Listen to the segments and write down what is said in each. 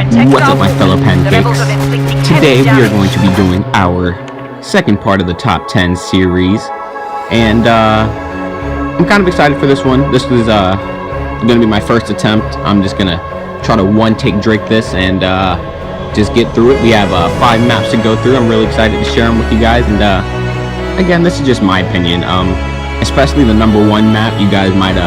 What's up, my fellow pancakes? Today we are going to be doing our second part of the top 10 series, and I'm kind of excited for this one. This is going to be my first attempt. I'm just going to try to one-take Drake this and just get through it. We have 5 maps to go through. I'm really excited to share them with you guys, and again, this is just my opinion. Especially the number 1 map, you guys might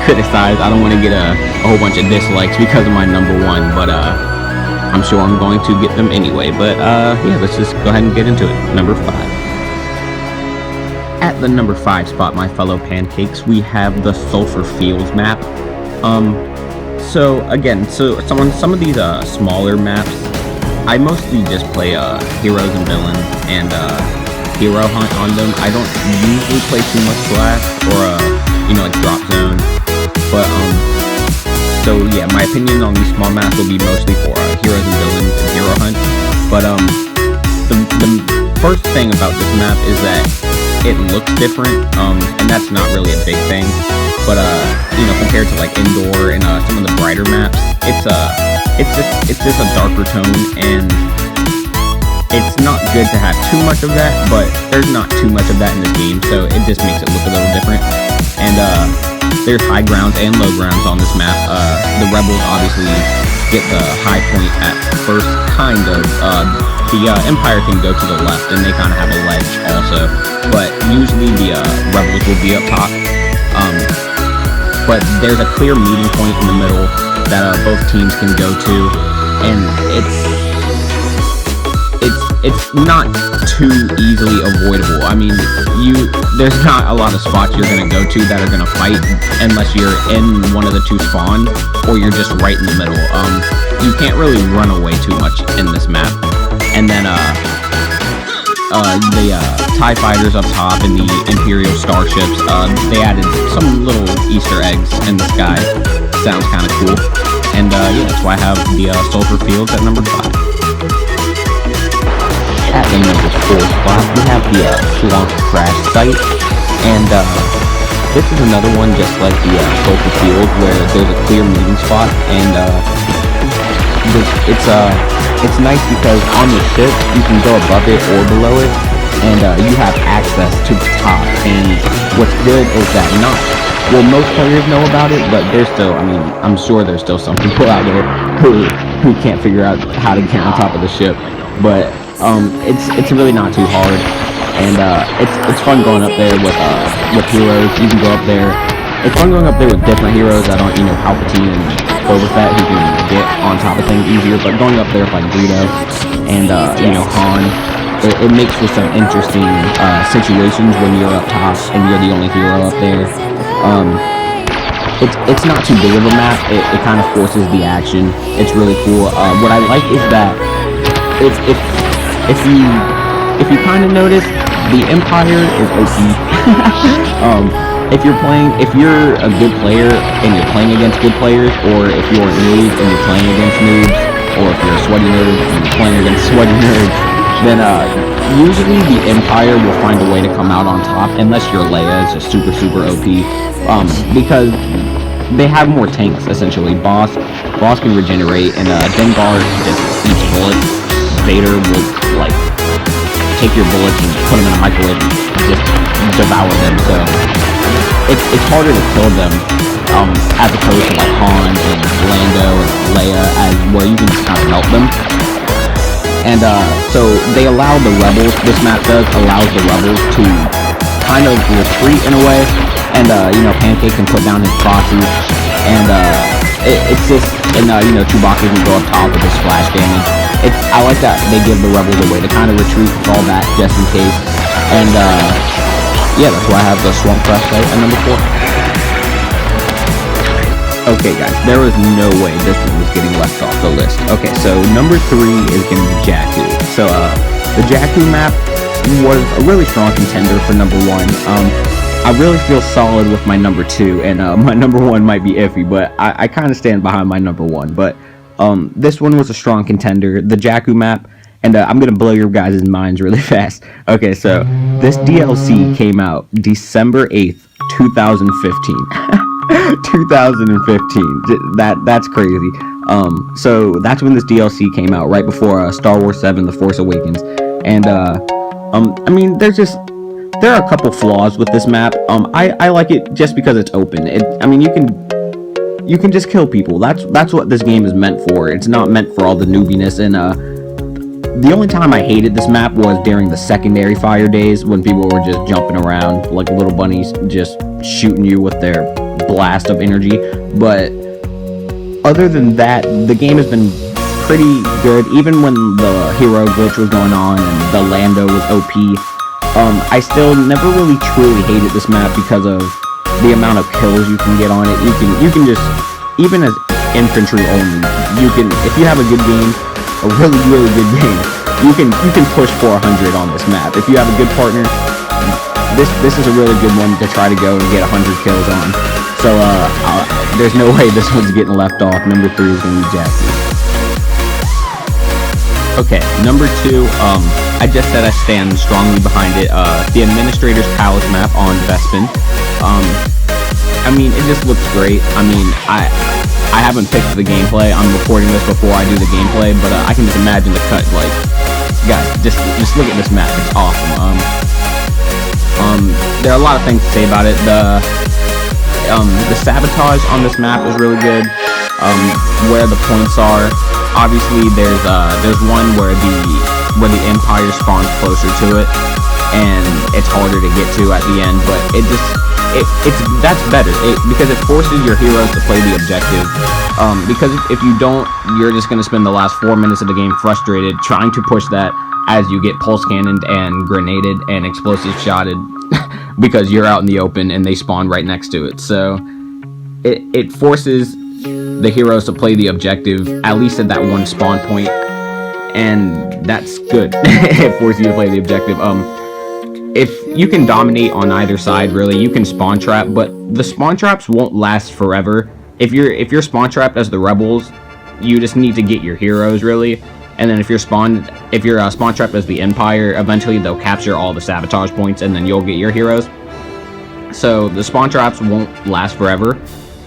criticize. I don't want to get a whole bunch of dislikes because of my number 1, but I'm sure I'm going to get them anyway. But yeah, let's just go ahead and get into it. Number 5. At the number 5 spot, my fellow pancakes, we have the Sulfur Fields map. So again, some of these smaller maps, I mostly just play heroes and villains and hero hunt on them. I don't usually play too much blast or like drop zone. But so yeah, my opinion on these small maps will be mostly for heroes and villains and hero hunt. But the first thing about this map is that it looks different, and that's not really a big thing. But compared to like Endor and some of the brighter maps, it's just a darker tone, and it's not good to have too much of that, but there's not too much of that in this game, so it just makes it look a little different. And there's high grounds and low grounds on this map. The rebels obviously get the high point at first, kind of. The Empire can go to the left, and they kind of have a ledge also, but usually the rebels will be up top. But there's a clear meeting point in the middle that both teams can go to, and it's not too easily avoidable. I mean, there's not a lot of spots you're gonna go to that are gonna fight unless you're in one of the 2 spawn or you're just right in the middle. You can't really run away too much in this map. And then the TIE fighters up top and the Imperial starships, they added some little Easter eggs in the sky. Sounds kind of cool. And yeah, that's why I have the Sulfur Fields at number 5. At the number 4 spot, we have the Swamp Crash Site, and this is another one just like the Sulfur Field, where there's a clear meeting spot, and it's nice because on the ship you can go above it or below it, and you have access to the top. And what's good is that most players know about it, but there's still, I'm sure there's still some people out there who can't figure out how to get on top of the ship, but it's really not too hard, and it's fun going up there with heroes. You can go up there. It's fun going up there with different heroes that aren't Palpatine and Boba Fett, who can get on top of things easier. But going up there with like Greedo and Han, it makes for some interesting situations when you're up top and you're the only hero up there. It's not too big of a map. It kind of forces the action. It's really cool. What I like is that if you kind of notice, the Empire is OP. If you're a good player and you're playing against good players, or if you're a noob and you're playing against noobs, or if you're a sweaty nerd and you're playing against sweaty nerds, then usually the Empire will find a way to come out on top, unless your Leia is just super OP, because they have more tanks essentially. Boss can regenerate, and Dengar just eats bullets. Vader will like take your bullets and put them in a microwave and just devour them. So it's harder to kill them, as opposed to like Han and Lando and Leia, where you can just kind of melt them. And so they allow the rebels. This map allows the rebels to kind of retreat in a way, and Pancake can put down his proxy, and it's just, and Chewbacca can go up top with his splash damage. I like that they give the rebels a way to kind of retreat, fall back just in case. And yeah, that's why I have the Swamp Crash Site at number 4. Okay guys, there was no way this one was getting left off the list. Okay, so number 3 is going to be Jakku. So the Jakku map was a really strong contender for number 1. I really feel solid with my number 2, and my number 1 might be iffy, but I kind of stand behind my number 1. But this one was a strong contender, the Jakku map, and I'm gonna blow your guys' minds really fast. Okay, so this DLC came out December 8th, 2015. 2015. That's crazy. So that's when this DLC came out, right before Star Wars 7: The Force Awakens. And I mean, there are a couple flaws with this map. I like it just because it's open. I mean, you can just kill people. That's what this game is meant for. It's not meant for all the noobiness. And the only time I hated this map was during the secondary fire days, when people were just jumping around like little bunnies, just shooting you with their blast of energy. But other than that, the game has been pretty good. Even when the hero glitch was going on and the Lando was OP, I still never really truly hated this map because of the amount of kills you can get on it. You can just, even as infantry only, if you have a good game, a really good game, you can push 400 on this map. If you have a good partner, this is a really good one to try to go and get 100 kills on. So there's no way this one's getting left off. Number 3 is going to be Jakku. Okay, number 2, I just said I stand strongly behind it. The Administrator's Palace map on Bespin. I mean, it just looks great. I mean, I haven't picked the gameplay. I'm recording this before I do the gameplay, but I can just imagine the cut. Like, guys, just look at this map. It's awesome. There are a lot of things to say about it. The sabotage on this map is really good. Where the points are. Obviously, there's one where the Empire spawns closer to it, and it's harder to get to at the end. But that's better because it forces your heroes to play the objective. Because if you don't, you're just gonna spend the last 4 minutes of the game frustrated trying to push that as you get pulse cannoned and grenaded and explosive shotted because you're out in the open and they spawn right next to it. So it forces the heroes to play the objective, at least at that one spawn point, and that's good. It forces you to play the objective. If you can dominate on either side, really, you can spawn trap, but the spawn traps won't last forever. If you're spawn trapped as the rebels, you just need to get your heroes, really. And then if you're spawn trapped as the Empire, eventually they'll capture all the sabotage points, and then you'll get your heroes. So the spawn traps won't last forever,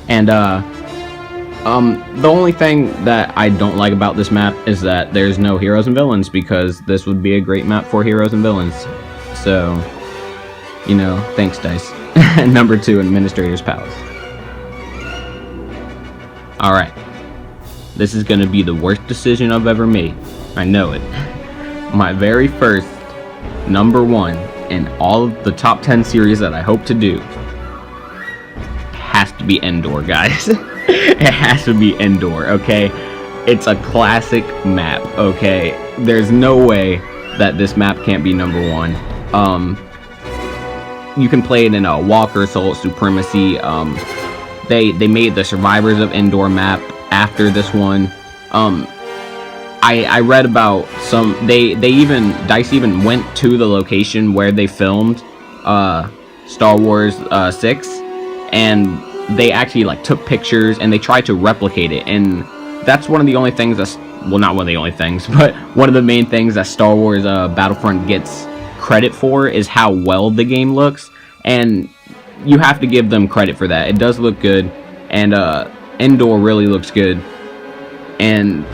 and the only thing that I don't like about this map is that there's no heroes and villains, because this would be a great map for heroes and villains. So, you know, thanks, DICE. Number 2, Administrator's Palace. Alright. This is gonna be the worst decision I've ever made. I know it. My very first number 1 in all of the top 10 series that I hope to do has to be Endor, guys. It has to be Endor, okay? It's a classic map, okay? There's no way that this map can't be number 1. You can play it in a Walker Assault Supremacy. They made the Survivors of Endor map after this one. I read about some, DICE even went to the location where they filmed Star Wars 6, and they actually like took pictures and they tried to replicate it. And that's one of the only things that's, well, not one of the only things, but one of the main things that Star Wars Battlefront gets credit for is how well the game looks, and you have to give them credit for that. It does look good, and Endor really looks good, and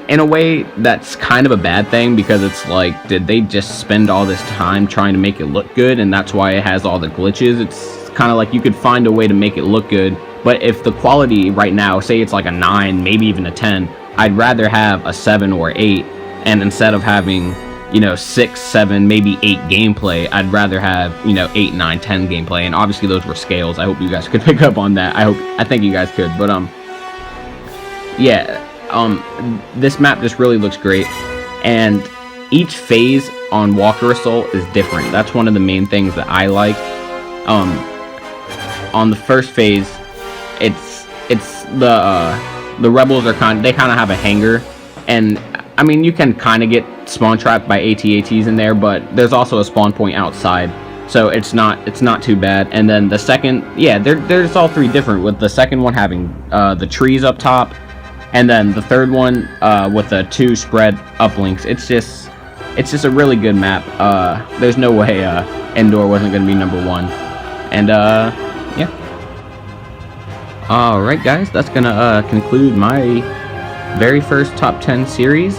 in a way that's kind of a bad thing, because it's like, did they just spend all this time trying to make it look good, and that's why it has all the glitches? It's kind of like you could find a way to make it look good, but if the quality right now, say it's like a 9, maybe even a 10, I'd rather have a 7 or 8, and instead of having, you know, 6, 7, maybe 8 gameplay, I'd rather have, you know, 8, 9, 10 gameplay. And obviously those were scales. I hope you guys could pick up on that. I think you guys could. But yeah, this map just really looks great, and each phase on Walker Assault is different. That's one of the main things that I like. On the first phase, it's the rebels are they kind of have a hangar, and I mean, you can kind of get spawn trapped by AT-ATs in there, but there's also a spawn point outside, so it's not too bad. And then the second, yeah, there's all 3 different, with the second one having the trees up top, and then the third one with the 2 spread uplinks. It's just a really good map. There's no way Endor wasn't going to be number 1. And yeah. Alright guys, that's gonna conclude my very first top 10 series.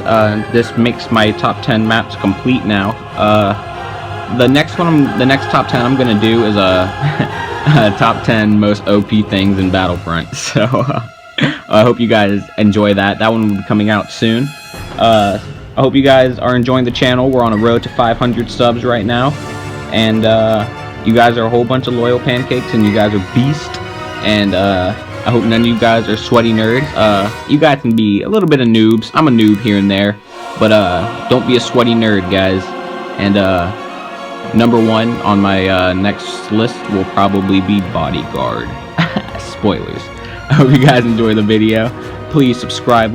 This makes my top 10 maps complete now. The next top 10 I'm gonna do is a top 10 most OP things in Battlefront. So I hope you guys enjoy that. That one will be coming out soon. I hope you guys are enjoying the channel. We're on a road to 500 subs right now, and you guys are a whole bunch of loyal pancakes, and you guys are beast. And I hope none of you guys are sweaty nerds. You guys can be a little bit of noobs. I'm a noob here and there, but don't be a sweaty nerd, guys. And number one on my next list will probably be bodyguard. Spoilers. I hope you guys enjoy the video. Please subscribe.